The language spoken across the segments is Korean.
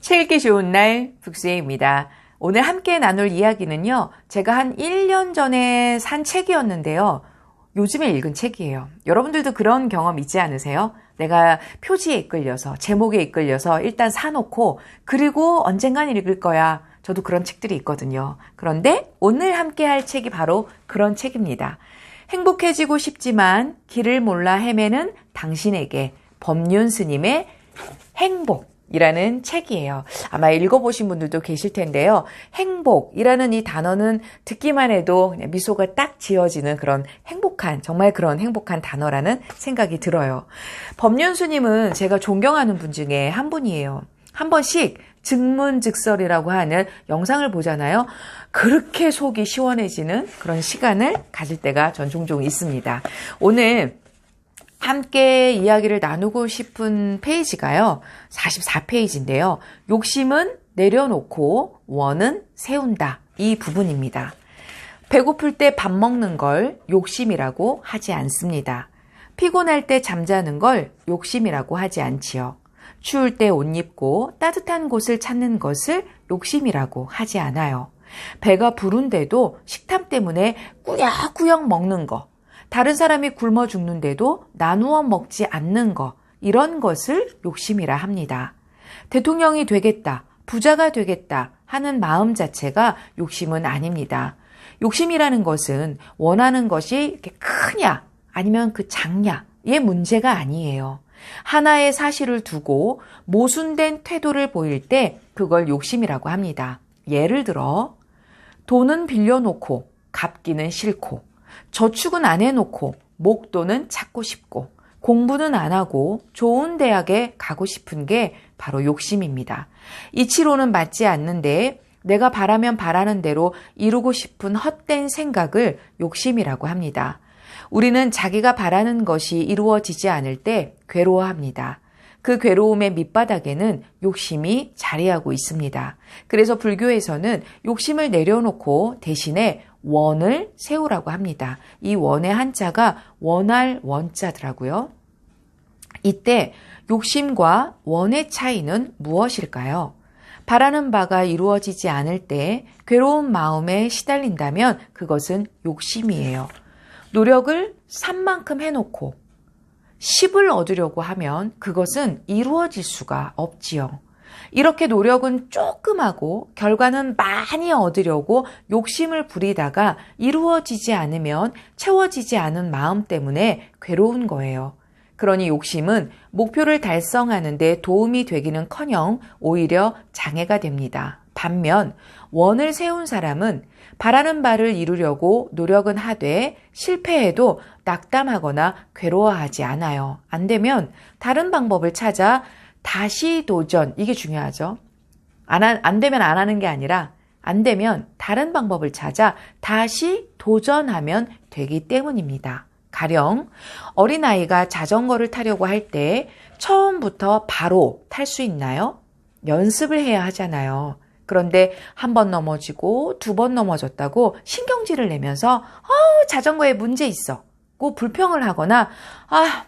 책 읽기 좋은 날 북수혜입니다. 오늘 함께 나눌 이야기는요. 제가 한 1년 전에 산 책이었는데요. 요즘에 읽은 책이에요. 여러분들도 그런 경험 있지 않으세요? 내가 표지에 이끌려서 제목에 이끌려서 일단 사놓고 그리고 언젠간 읽을 거야. 저도 그런 책들이 있거든요. 그런데 오늘 함께 할 책이 바로 그런 책입니다. 행복해지고 싶지만 길을 몰라 헤매는 당신에게 법륜 스님의 행복이라는 책이에요. 아마 읽어보신 분들도 계실 텐데요. 행복이라는 이 단어는 듣기만 해도 그냥 미소가 딱 지어지는 그런 행복한, 정말 그런 행복한 단어라는 생각이 들어요. 법륜 스님은 제가 존경하는 분 중에 한 분이에요. 한 번씩 즉문즉설이라고 하는 영상을 보잖아요. 그렇게 속이 시원해지는 그런 시간을 가질 때가 전 종종 있습니다. 오늘 함께 이야기를 나누고 싶은 페이지가요. 44페이지인데요. 욕심은 내려놓고 원은 세운다. 이 부분입니다. 배고플 때 밥 먹는 걸 욕심이라고 하지 않습니다. 피곤할 때 잠자는 걸 욕심이라고 하지 않지요. 추울 때 옷 입고 따뜻한 곳을 찾는 것을 욕심이라고 하지 않아요. 배가 부른데도 식탐 때문에 꾸역꾸역 먹는 거, 다른 사람이 굶어 죽는데도 나누어 먹지 않는 거, 이런 것을 욕심이라 합니다. 대통령이 되겠다, 부자가 되겠다 하는 마음 자체가 욕심은 아닙니다. 욕심이라는 것은 원하는 것이 이렇게 크냐 아니면 그 작냐의 문제가 아니에요. 하나의 사실을 두고 모순된 태도를 보일 때 그걸 욕심이라고 합니다. 예를 들어 돈은 빌려놓고 갚기는 싫고, 저축은 안 해놓고 목돈은 찾고 싶고, 공부는 안 하고 좋은 대학에 가고 싶은 게 바로 욕심입니다. 이치로는 맞지 않는데 내가 바라면 바라는 대로 이루고 싶은 헛된 생각을 욕심이라고 합니다. 우리는 자기가 바라는 것이 이루어지지 않을 때 괴로워합니다. 그 괴로움의 밑바닥에는 욕심이 자리하고 있습니다. 그래서 불교에서는 욕심을 내려놓고 대신에 원을 세우라고 합니다. 이 원의 한자가 원할 원자더라고요. 이때 욕심과 원의 차이는 무엇일까요? 바라는 바가 이루어지지 않을 때 괴로운 마음에 시달린다면 그것은 욕심이에요. 노력을 산만큼 해놓고 10을 얻으려고 하면 그것은 이루어질 수가 없지요. 이렇게 노력은 조금 하고 결과는 많이 얻으려고 욕심을 부리다가 이루어지지 않으면 채워지지 않은 마음 때문에 괴로운 거예요. 그러니 욕심은 목표를 달성하는 데 도움이 되기는커녕 오히려 장애가 됩니다. 반면 원을 세운 사람은 바라는 바를 이루려고 노력은 하되 실패해도 낙담하거나 괴로워하지 않아요. 안 되면 다른 방법을 찾아 다시 도전, 이게 중요하죠. 안 되면 안 하는 게 아니라 안 되면 다른 방법을 찾아 다시 도전하면 되기 때문입니다. 가령 어린아이가 자전거를 타려고 할 때 처음부터 바로 탈 수 있나요? 연습을 해야 하잖아요. 그런데 한 번 넘어지고 두 번 넘어졌다고 신경질을 내면서 자전거에 문제 있어 고 불평을 하거나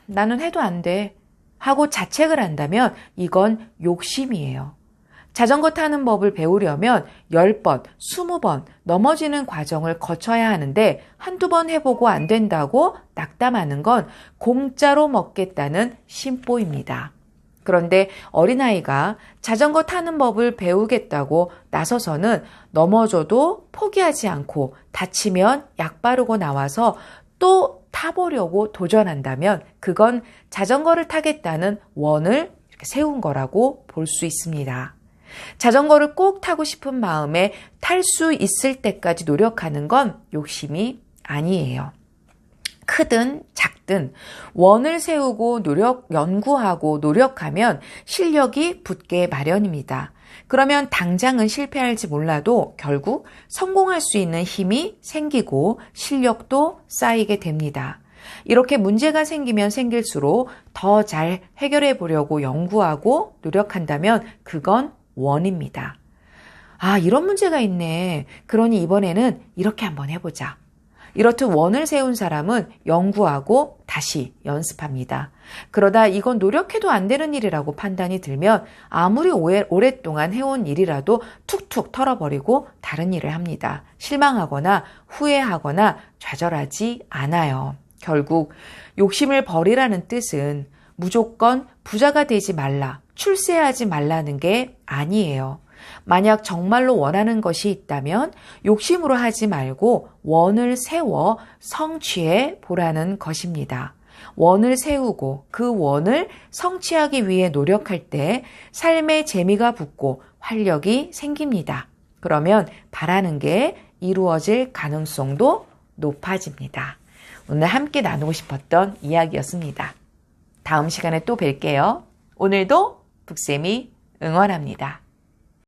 나는 해도 안 돼 하고 자책을 한다면 이건 욕심이에요. 자전거 타는 법을 배우려면 10번, 20번 넘어지는 과정을 거쳐야 하는데 한두 번 해보고 안 된다고 낙담하는 건 공짜로 먹겠다는 심보입니다. 그런데 어린아이가 자전거 타는 법을 배우겠다고 나서서는 넘어져도 포기하지 않고 다치면 약 바르고 나와서 또 타보려고 도전한다면 그건 자전거를 타겠다는 원을 이렇게 세운 거라고 볼 수 있습니다. 자전거를 꼭 타고 싶은 마음에 탈 수 있을 때까지 노력하는 건 욕심이 아니에요. 크든 작든 원을 세우고 연구하고 노력하면 실력이 붙게 마련입니다. 그러면 당장은 실패할지 몰라도 결국 성공할 수 있는 힘이 생기고 실력도 쌓이게 됩니다. 이렇게 문제가 생기면 생길수록 더 잘 해결해 보려고 연구하고 노력한다면 그건 원입니다. 이런 문제가 있네. 그러니 이번에는 이렇게 한번 해보자. 이렇듯 원을 세운 사람은 연구하고 다시 연습합니다. 그러다 이건 노력해도 안 되는 일이라고 판단이 들면 아무리 오랫동안 해온 일이라도 툭툭 털어버리고 다른 일을 합니다. 실망하거나 후회하거나 좌절하지 않아요. 결국 욕심을 버리라는 뜻은 무조건 부자가 되지 말라, 출세하지 말라는 게 아니에요. 만약 정말로 원하는 것이 있다면 욕심으로 하지 말고 원을 세워 성취해 보라는 것입니다. 원을 세우고 그 원을 성취하기 위해 노력할 때 삶의 재미가 붙고 활력이 생깁니다. 그러면 바라는 게 이루어질 가능성도 높아집니다. 오늘 함께 나누고 싶었던 이야기였습니다. 다음 시간에 또 뵐게요. 오늘도 북쌤이 응원합니다.